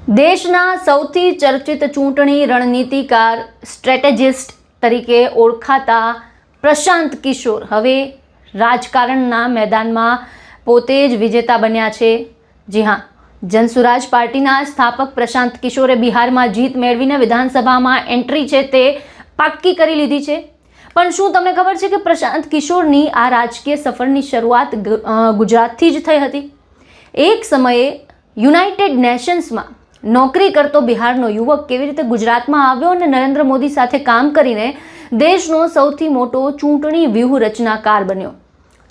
દેશના સૌથી ચર્ચિત ચૂંટણી રણનીતિકાર સ્ટ્રેટેજિસ્ટ તરીકે ઓળખાતા પ્રશાંત કિશોર હવે રાજકારણના મેદાનમાં પોતે જ વિજેતા બન્યા છે। જી હા, જનસુરાજ પાર્ટીના સ્થાપક પ્રશાંત કિશોરે બિહારમાં જીત મેળવીને વિધાનસભામાં એન્ટ્રી છે તે પાક્કી કરી લીધી છે। પણ શું તમને ખબર છે કે પ્રશાંત કિશોરની આ રાજકીય સફરની શરૂઆત ગુજરાતથી જ થઈ હતી? એક સમયે યુનાઇટેડ નેશન્સમાં નોકરી કરતો બિહારનો યુવક કેવી રીતે ગુજરાતમાં આવ્યો અને નરેન્દ્ર મોદી સાથે કામ કરીને દેશનો સૌથી મોટો ચૂંટણી વ્યૂહરચનાકાર બન્યો,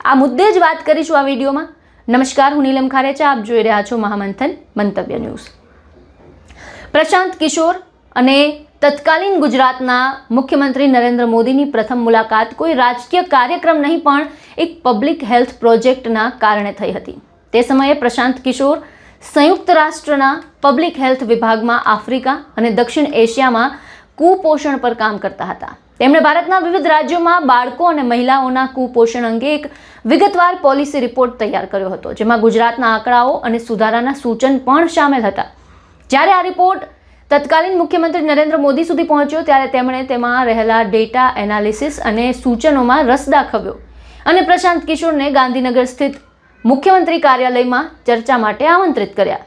આ મુદ્દે જ વાત કરીશું આ વિડીયોમાં। નમસ્કાર, હું નીલમ ખારેચા, આપ જોઈ રહ્યા છો મહામંથન મંતવ્ય ન્યૂઝ। પ્રશાંત કિશોર અને તત્કાલીન ગુજરાતના મુખ્યમંત્રી નરેન્દ્ર મોદીની પ્રથમ મુલાકાત કોઈ રાજકીય કાર્યક્રમ નહીં પણ એક પબ્લિક હેલ્થ પ્રોજેક્ટના કારણે થઈ હતી। તે સમયે પ્રશાંત કિશોર સંયુક્ત રાષ્ટ્રના પબ્લિક હેલ્થ વિભાગમાં આફ્રિકા અને દક્ષિણ એશિયામાં કુપોષણ પર કામ કરતા હતા। તેમણે ભારતના વિવિધ રાજ્યોમાં બાળકો અને મહિલાઓના કુપોષણ અંગે એક વિગતવાર પોલિસી રિપોર્ટ તૈયાર કર્યો હતો, જેમાં ગુજરાતના આંકડાઓ અને સુધારાના સૂચન પણ સામેલ હતા। જ્યારે આ રિપોર્ટ તત્કાલીન મુખ્યમંત્રી નરેન્દ્ર મોદી સુધી પહોંચ્યો ત્યારે તેમણે તેમાં રહેલા ડેટા એનાલિસિસ અને સૂચનોમાં રસ દાખવ્યો અને પ્રશાંત કિશોરને ગાંધીનગર સ્થિત મુખ્યમંત્રી કાર્યાલયમાં ચર્ચા માટે આમંત્રિત કર્યા।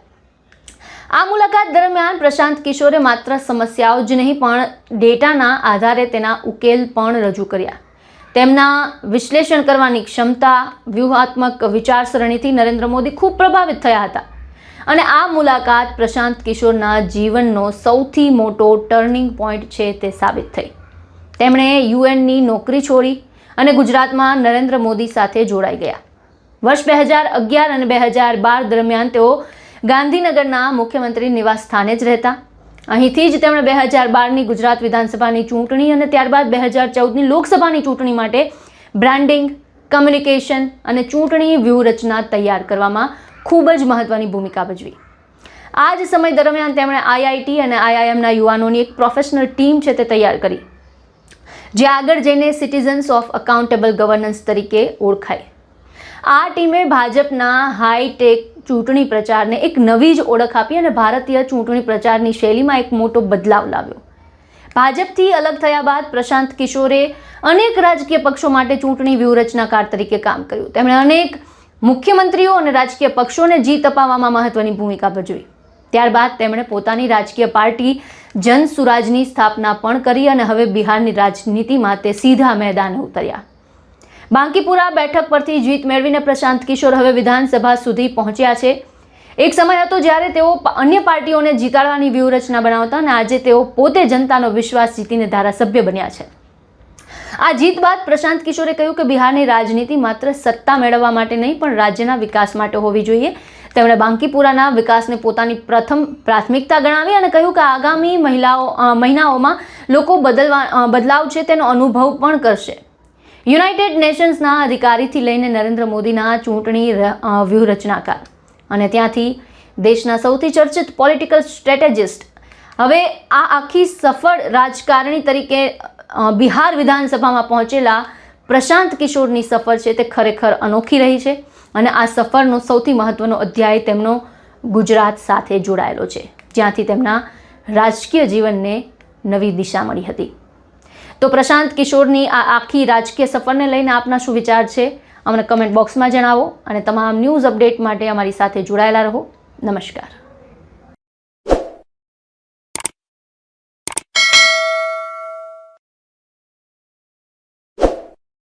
આ મુલાકાત દરમિયાન પ્રશાંત કિશોરે માત્ર સમસ્યાઓ જ નહીં પણ ડેટાના આધારે તેના ઉકેલ પણ રજૂ કર્યા। તેમના વિશ્લેષણ કરવાની ક્ષમતા, વ્યૂહાત્મક વિચારસરણીથી નરેન્દ્ર મોદી ખૂબ પ્રભાવિત થયા હતા અને આ મુલાકાત પ્રશાંત કિશોરના જીવનનો સૌથી મોટો ટર્નિંગ પોઈન્ટ છે તે સાબિત થઈ। તેમણે યુએનની નોકરી છોડી અને ગુજરાતમાં નરેન્દ્ર મોદી સાથે જોડાઈ ગયા। વર્ષ 2011 અને 2012 દરમિયાન તેઓ ગાંધીનગરના મુખ્યમંત્રી નિવાસ સ્થાને જ રહેતા। અહીંથી જ તેમણે 2012ની ગુજરાત વિધાનસભાની ચૂંટણી અને ત્યારબાદ 2014ની લોકસભાની ચૂંટણી માટે બ્રાન્ડિંગ, કમ્યુનિકેશન અને ચૂંટણી વ્યૂહરચના તૈયાર કરવામાં ખૂબ જ મહત્વની ભૂમિકા ભજવી। આ જ સમય દરમિયાન તેમણે આઈઆઈટી અને આઈઆઈએમના યુવાનોની એક પ્રોફેશનલ ટીમ છે તે તૈયાર કરી, જે આગળ જઈને સિટીઝન્સ ઓફ અકાઉન્ટેબલ ગવર્નન્સ તરીકે ઓળખાઈ। આ ટીમે ભાજપના હાઈટેક ચૂંટણી પ્રચારને એક નવી જ ઓળખ આપી અને ભારતીય ચૂંટણી પ્રચારની શૈલીમાં એક મોટો બદલાવ લાવ્યો। ભાજપથી અલગ થયા બાદ પ્રશાંત કિશોરે અનેક રાજકીય પક્ષો માટે ચૂંટણી વ્યૂહરચનાકાર તરીકે કામ કર્યું। તેમણે અનેક મુખ્યમંત્રીઓ અને રાજકીય પક્ષોને જીત અપાવવામાં મહત્વની ભૂમિકા ભજવી। ત્યારબાદ તેમણે પોતાની રાજકીય પાર્ટી જનસુરાજની સ્થાપના પણ કરી અને હવે બિહારની રાજનીતિમાં તે સીધા મેદાને ઉતર્યા। બાંકીપુરા બેઠક પરથી જીત મેળવીને પ્રશાંત કિશોર હવે વિધાનસભા સુધી પહોંચ્યા છે। એક સમય હતો જ્યારે તેઓ અન્ય પાર્ટીઓને જીતાડવાની વ્યૂહરચના બનાવતા અને આજે તેઓ પોતે જનતાનો વિશ્વાસ જીતીને ધારાસભ્ય બન્યા છે। આ જીત બાદ પ્રશાંત કિશોરે કહ્યું કે બિહારની રાજનીતિ માત્ર સત્તા મેળવવા માટે નહીં પણ રાજ્યના વિકાસ માટે હોવી જોઈએ। તેમણે બાંકીપુરાના વિકાસને પોતાની પ્રથમ પ્રાથમિકતા ગણાવી અને કહ્યું કે આગામી મહિનાઓમાં લોકો બદલાવ છે તેનો અનુભવ પણ કરશે। યુનાઇટેડ નેશન્સના અધિકારીથી લઈને નરેન્દ્ર મોદીના ચૂંટણી વ્યૂહરચનાકાર અને ત્યાંથી દેશના સૌથી ચર્ચિત પોલિટિકલ સ્ટ્રેટેજિસ્ટ, હવે આ આખી સફળ રાજકારણી તરીકે બિહાર વિધાનસભામાં પહોંચેલા પ્રશાંત કિશોરની સફર છે તે ખરેખર અનોખી રહી છે અને આ સફરનો સૌથી મહત્વનો અધ્યાય તેમનો ગુજરાત સાથે જોડાયેલો છે, જ્યાંથી તેમના રાજકીય જીવનને નવી દિશા મળી હતી। તો પ્રશાંત કિશોરની આ આખી રાજકીય સફરને લઈને આપના શું વિચાર છે અમને કમેન્ટ બોક્સમાં જણાવો અને તમામ ન્યૂઝ અપડેટ માટે અમારી સાથે જોડાયેલા રહો। નમસ્કાર।